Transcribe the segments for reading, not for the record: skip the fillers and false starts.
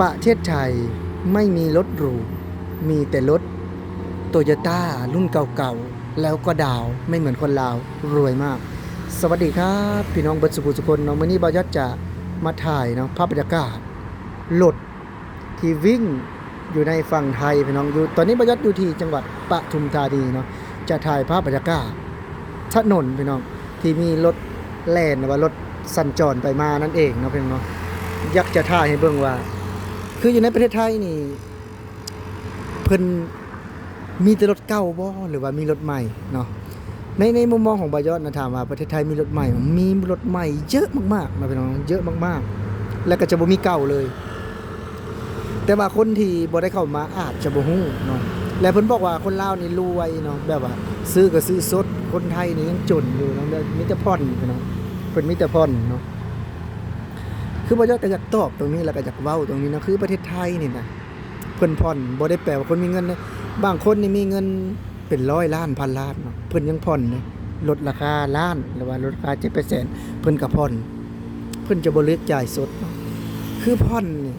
ประเทศไทยไม่มีรถหรูมีแต่รถโตโยต้ารุ่นเก่าๆแล้วก็ดาวไม่เหมือนคนลาวรวยมากสวัสดีครับพี่น้องเบิร์ดสุขุสุคนเนาะมื้อนี้บ่าวยัดจะมาถ่ายเนาะภาพบรรยากาศรถที่วิ่งอยู่ในฝั่งไทยพี่น้องอยู่ตอนนี้บ่าวยัดอยู่ที่จังหวัดปทุมธานีเนาะจะถ่ายภาพบรรยากาศถนนพี่น้องที่มีรถแล่นหรือว่ารถสัญจรไปมานั่นเองเนาะพี่น้องเนาะอยากจะถ่ายให้เบิ่งว่าคืออยู่ในประเทศไทยนี่เพิ่นมีแต่รถเก่าบ่หรือว่ามีรถใหม่เนาะในมุมมองของบายอดนะถามว่าประเทศไทยมีรถใหม่มีรถใหม่เยอะมากๆนะพี่น้องเยอะมากๆแล้วก็จะบ่มีเก่าเลยแต่ว่าคนที่บ่ได้เข้ามาอาจจะบ่ฮู้เนาะและเพิ่นบอกว่าคนลาวนี่รวยเนาะแบบว่าซื้อก็ซื้อสดคนไทยนี่ยังจนอยู่เนาะมีแต่ผ่อนพี่น้องเพิ่นมีแต่ผ่อนเนาะคือบ่ยอดก็อยากตอบตรงนี้แล้วก็อยากเว้าตรงนี้นะคือประเทศไทยนี่นะเพิ่นผ่อนบ่ได้แปลว่าคนมีเงินนะบางคนนี่มีเงินเป็น100 ล้านพันล้านเนาะเพิ่นยังผ่อนเลยลดราคาล้านหรือว่าลดราคา7%เพิ่นก็ผ่อนเพิ่นจะบ่เลือกจ่ายสดเนาะคือผ่อนนี่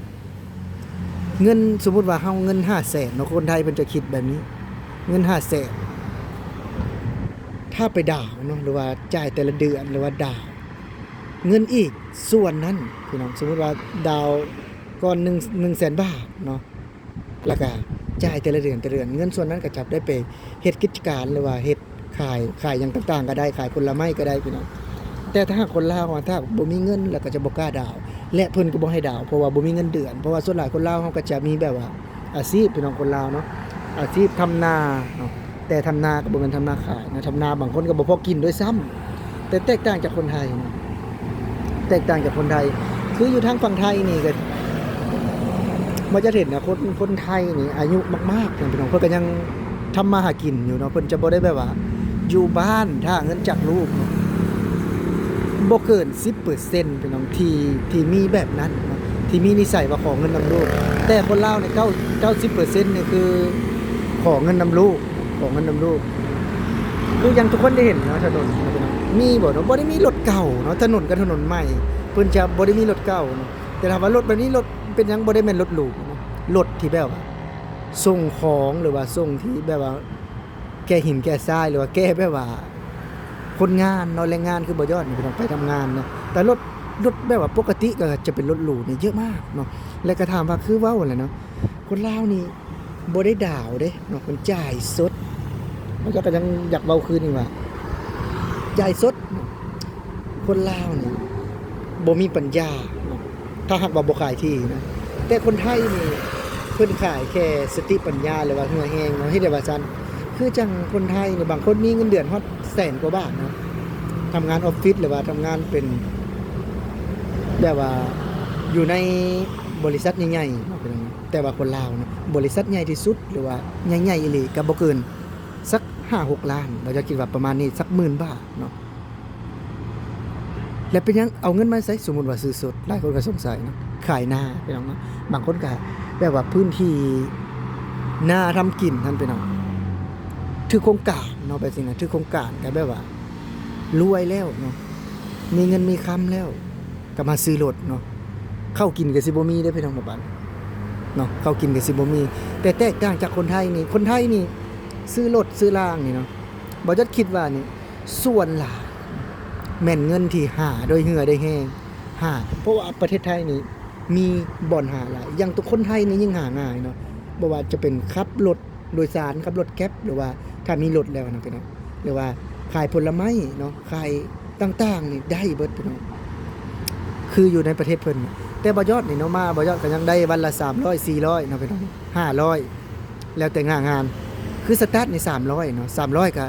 เงินสมมุติว่าเฮาเงิน 500,000 เนาะคนไทยเพิ่นจะคิดแบบนี้เงิน 500,000 ถ้าไปดาวเนาะหรือว่าจ่ายแต่ละเดือนหรือว่าดาวเงินอีกส่วนนั้นพี่น้องสมมุติว่าดาวก่อน100,000 บาทเนาะแล้วก็จ่ายแต่ละเดือนเงินส่วนนั้นก็จับได้ไปเฮ็ดกิจการหรือว่าเฮ็ดขายอย่างต่างๆก็ได้ขายผลไม้ก็ได้พี่น้องแต่ถ้าคนลาวถ้าบ่มีเงินแล้วก็จะบ่กล้าดาวและเพิ่นก็บ่ให้ดาวเพราะว่าบ่มีเงินเดือนเพราะว่าส่วนหลายคนลาวเฮาก็จะมีแบบว่าอาชีพพี่น้องคนลาวเนาะอาชีพทำนาเนาะแต่ทำนาก็บ่แม่นทำนาขายนะทำนาบางคนก็บ่พอกินด้วยซ้ำแต่แตกต่างจากคนไทยนะแตกต่างจากคนไทยคืออยู่ทางฝั่งไทยนี่ก็บ่จะเห็นนะคนไทยนี่อายุมากๆพี่น้องเพิ่นก็ยังทำมาหากินอยู่เนาะเพิ่นจะบ่ได้แบบว่าอยู่บ้านถ้าเงินจากลูกบ่เกิน 10% พี่น้องที่มีแบบนั้นเนาะที่มีนิสัยว่าขอเงินนำลูกแต่คนลาวเนี่ย90%นี่คือขอเงินนำลูกคืออย่างทุกคนได้เห็นเนาะถนนพี่น้องมีบ่เนาะบ่ได้มีรถเก่าเนาะถนนกับถนนใหม่เพิ่นจะบ่ได้มีรถเก่าเนาะแต่ถามว่ารถแบบนี้รถเป็นหยังบ่ได้แม่นรถหรูเนาะรถที่แบบว่าส่งของหรือว่าส่งที่แบบว่าแก้หินแก้ทรายหรือว่าแก้แบบว่าคนงานเนาะแรงงานคือบ่ยอดนี่พี่น้องไปทำงานเนาะแต่รถแบบว่าปกติก็จะเป็นรถหรูนี่เยอะมากเนาะแล้วก็ถามว่าคือเว้าแหละเนาะคนลาวนี่บ่ได้ดาวเด้เนาะเพิ่นจ่ายสดมันก็ยังอยากเว้าคืนนี่ว่าจ่ายสดคนลาวนี่บ่มีปัญญาเนาะถ้าหากว่าบ่ขายที่นะแต่คนไทยนี่เพิ่นขายแค่สติปัญญาหรือว่าหัวแฮงเนาะเฮ็ดได้ว่าซั่นคือจังคนไทยนี่บางคนมีเงินเดือนฮอดแสนกว่าบาทเนาะทำงานออฟฟิศหรือว่าทำงานเป็นแบบว่าอยู่ในบริษัทใหญ่ๆเนาะแต่ว่าคนลาวเนาะบริษัทใหญ่ที่สุดหรือว่าใหญ่ๆอีหลีก็บ่เกินสัก 5-6 ล้านเราจะคิดว่าประมาณนี้สัก 10,000 บาทเนาะแล้วเป็นยังเอาเงินมาใช้สมมุติว่าซื้อสดหลายคนก็สงสัยเนาะขายนาพี่น้องเนาะบางคนก็แบบว่าพื้นที่นาทำกินนั่นพี่น้องถือโครงการเนาะแบบนี้นะถือโครงการก็แบบว่ารวยแล้วเนาะมีเงินมีคำแล้วก็มาซื้อรถเนาะเข้ากินก็สิบ่มีเด้อพี่น้องบัดเนาะเข้ากินก็สิบ่มีแต่แตกต่างจากคนไทยนี่ซื้อรถซื้อล่างนี่เนาะบ่จัดคิดว่านี่ส่วนหลายแม่นเงินที่หาโดยเหือได้แห้งหาเพราะว่าประเทศไทยนี่มีบ่อนหาหลายอย่างตัวคนไทยนี่ยิ่งหาง่ายเนาะบ่ว่าจะเป็นขับรถโดยสารขับรถแก๊ปหรือว่าถ้ามีรถแล้วนะพี่น้องหรือว่าขายผลไม้เนาะขายต่างๆนี่ได้เบิดพี่น้องคืออยู่ในประเทศเพิ่นแต่บ่ยอดนี่เนาะมาบ่ยอดก็ยังได้วันละ300 400เนาะพี่น้อง500แล้วแต่งานคือสตาร์ทนี่300เนาะ300ก็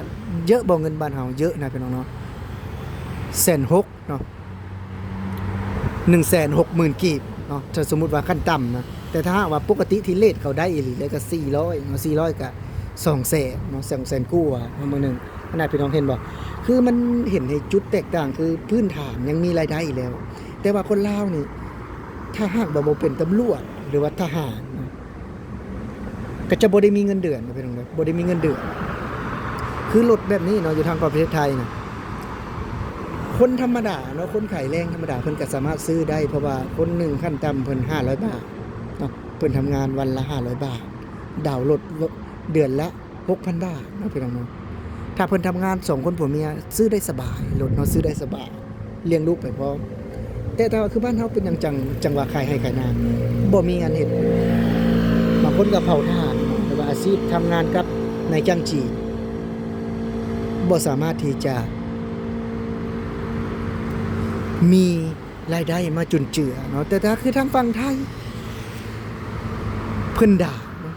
เยอะบ่เงินบ้านเฮาเยอะนะพี่น้องเนาะ160,000เนาะ160,000 กีบเนาะถ้าสมมุติว่าขั้นต่ำนะแต่ถ้าว่าปกติที่เลทเขาได้อีหลีเลยก็400เนาะ400ก็200,000เนาะ200,000กู้ว่ามื้อนึงขนาดพี่น้องเห็นบ่คือมันเห็นให้จุดแตกต่างคือพื้นฐานยังมีรายได้อีกแล้วแต่ว่าคนลาวนี่ถ้าหากบ่เป็นตำรวจหรือว่าทหารก็จะบ่ได้มีเงินเดือนนะพี่น้องบ่ได้มีเงินเดือนคือรถแบบนี้เนาะอยู่ทางประเทศไทยนะคนธรรมดาเนาะคนขายแรงธรรมดาเพิ่นก็สามารถซื้อได้เพราะว่าคนหนึ่งขั้นต่ำเพิ่น500 บาทเนาะ พิ่นทำงานวันละ500 บาทดาวน์รถเดือนละ 6,000 บาทเนาะพี่น้องเนาะถ้าเพิ่นทำงาน2คนผัวเมียซื้อได้สบายรถเนาะซื้อได้สบายเลี้ยงลูกไปพร้อมแต่ถ้าว่าคือบ้านเฮาเป็นจังหวะขายให้ขายนาบ่มีงานเฮ็ดบางคนก็เผาถ่านหรือว่าอาชีพทำงานกับนายจ้างจีนบ่สามารถที่จะมีรายได้มาจุนเจือเนาะแต่ถ้าคือทางฝั่งไทยเพิ่นด่า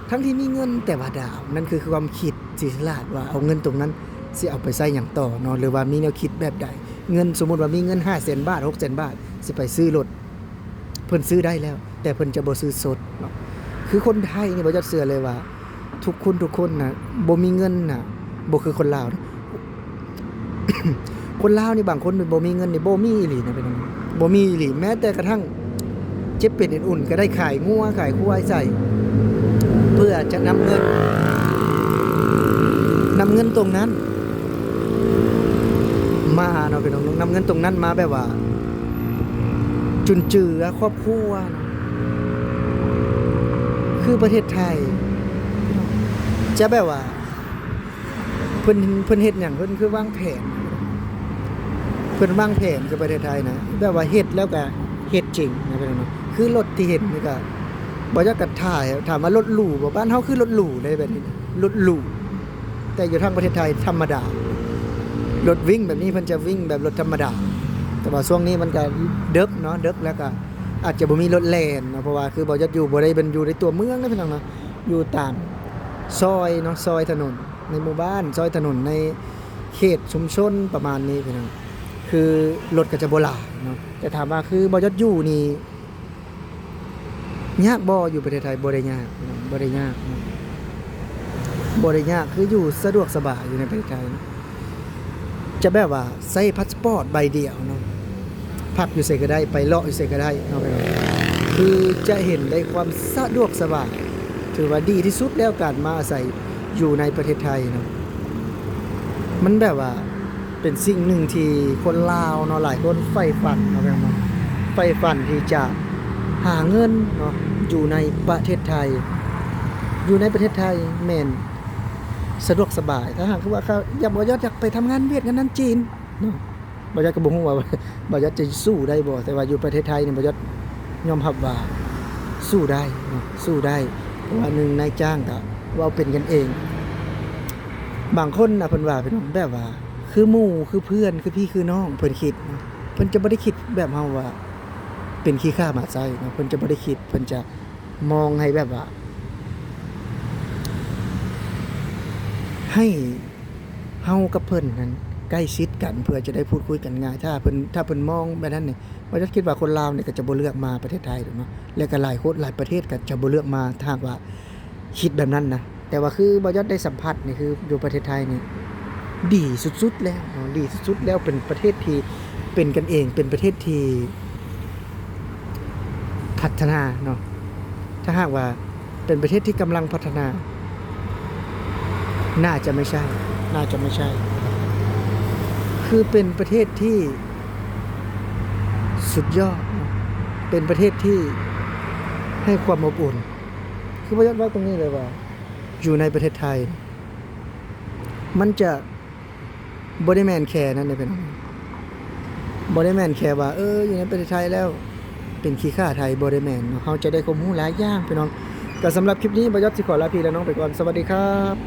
ทั้งที่มีเงินแต่ว่าดาวนั่นคือความคิดสิฉลาดว่าเอาเงินตรงนั้นสิเอาไปใช้หยังต่อเนาะหรือว่ามีแนวคิดแบบใดเงินสมมุติว่ามีเงิน 500,000 บาท 600,000 บาทสิไปซื้อรถเพิ่นซื้อได้แล้วแต่เพิ่นจะบ่ซื้อสดเนาะคือคนไทยนี่บ่จักเชื่อเลยว่าทุกคนน่ะบ่มีเงินน่ะบ่คือคนลาวนะ คนลาวนี่บางคนบ่มีเงินนี่บ่มีอีหลีนะพี่น้องบ่มีอีหลีแม้แต่กระทั่งเจ็บเป็นอุ่นๆก็ได้ขายงัวขายควายใส่เพื่อจะนำเงินตรงนั้นมาเนาะพี่น้องนำเงินตรงนั้นมาแบบว่าจุนเจือครอบครัวคือประเทศไทยจะแบบว่าเพิ่นเฮ็ดหยังเพิ่นคือวางแผนเพิ่นวางแผนกับประเทศไทยนะแบบว่าเฮ็ดแล้วก็เฮ็ดจริงนะพี่น้องเนาะคือรถที่เห็นนี่ก็บ่อยากกันถ่ายถามว่ารถหรูบ่บ้านเฮาคือรถหรูเลยแบบนี้รถหรูแต่อยู่ทางประเทศไทยธรรมดารถวิ่งแบบนี้เพิ่นจะวิ่งแบบรถธรรมดาแต่ว่าช่วงนี้มันก็ดึกเนาะดึกแล้วก็อาจจะบ่มีรถแล่นเนาะเพราะว่าคือบ่อยากอยู่บ่ได้เป็นอยู่ในตัวเมืองนะพี่น้องเนาะอยู่ตามซอยเนาะซอยถนนในหมู่บ้านซอยถนนในเขตชุมชนประมาณนี้พี่น้องคือรถก็จะบ่หลายเนาะแต่ถามว่าคือบ่อยากอยู่นี่ยากบ่อยู่ประเทศไทยบ่ได้ยากบ่ได้ยากบ่ได้ยากคืออยู่สะดวกสบายอยู่ในประเทศไทยจะแบบว่าใช้พาสปอร์ตใบเดียวเนาะพักอยู่ไสก็ได้ไปเลาะอยู่ไสก็ได้เนาะคือจะเห็นได้ความสะดวกสบายถือว่าดีที่สุดแล้วการมาอาศัยอยู่ในประเทศไทยเนาะมันแบบว่าเป็นสิ่งหนึ่งที่คนลาวเนาะหลายคนใฝ่ฝันเนาะใฝ่ฝันที่จะหาเงินเนาะอยู่ในประเทศไทยอยู่ในประเทศไทยแม่นสะดวกสบายถ้าหากว่าเขาอยากไปทำงานเวียดนามจีนเนาะบ่อยากก็บ่ฮู้ว่าบ่อยากจะสู้ได้บ่แต่ว่าอยู่ประเทศไทยนี่บ่อยากยอมรับว่าสู้ได้เนาะสู้ได้เพราะว่าหนึ่งนายจ้างก็เว้าเป็นกันเองบางคนน่ะเพิ่นว่าพี่น้องแบบว่าคือหมู่คือเพื่อนคือพี่คือน้องเพิ่นคิดเนาะเพิ่นจะบ่ได้คิดแบบเฮาว่าเป็นขี้ข้าหมาไส้เนาะเพิ่นจะบ่ได้คิดเพิ่นจะมองให้แบบว่าให้เฮากับเพิ่นนั้นใกล้ชิดกันเพื่อจะได้พูดคุยกันง่ายถ้าเพิ่นมองแบบนั้นนี่บ่จะคิดว่าคนลาวนี่ก็จะบ่เลือกมาประเทศไทยดอกเนาะแล้วก็หลายคนหลายประเทศก็จะบ่เลือกมาถ้าหากว่าคิดแบบนั้นนะแต่ว่าคือบ่ยอดได้สัมผัสนี่คืออยู่ประเทศไทยนี่ดีสุดๆแล้วเนาะดีสุดๆแล้วเป็นประเทศที่เป็นกันเองเป็นประเทศที่พัฒนาเนาะถ้าหากว่าเป็นประเทศที่กำลังพัฒนาน่าจะไม่ใช่คือเป็นประเทศที่สุดยอดเป็นประเทศที่ให้ความอบอุ่นคือประยัดว่าตรงนี้เลยว่าอยู่ในประเทศไทยมันจะบ่ได้แม่นแค่นั้นเลยเป็นบ่ได้แม่นแค่ว่าอยู่ในประเทศไทยแล้วเป็นขี้ข้าไทยบ่ได้แม่นเฮาจะได้ความรู้หลายอย่างพี่น้องก็สำหรับคลิปนี้บ่ยัดสิขอลาพี่และน้องไปก่อนสวัสดีครับ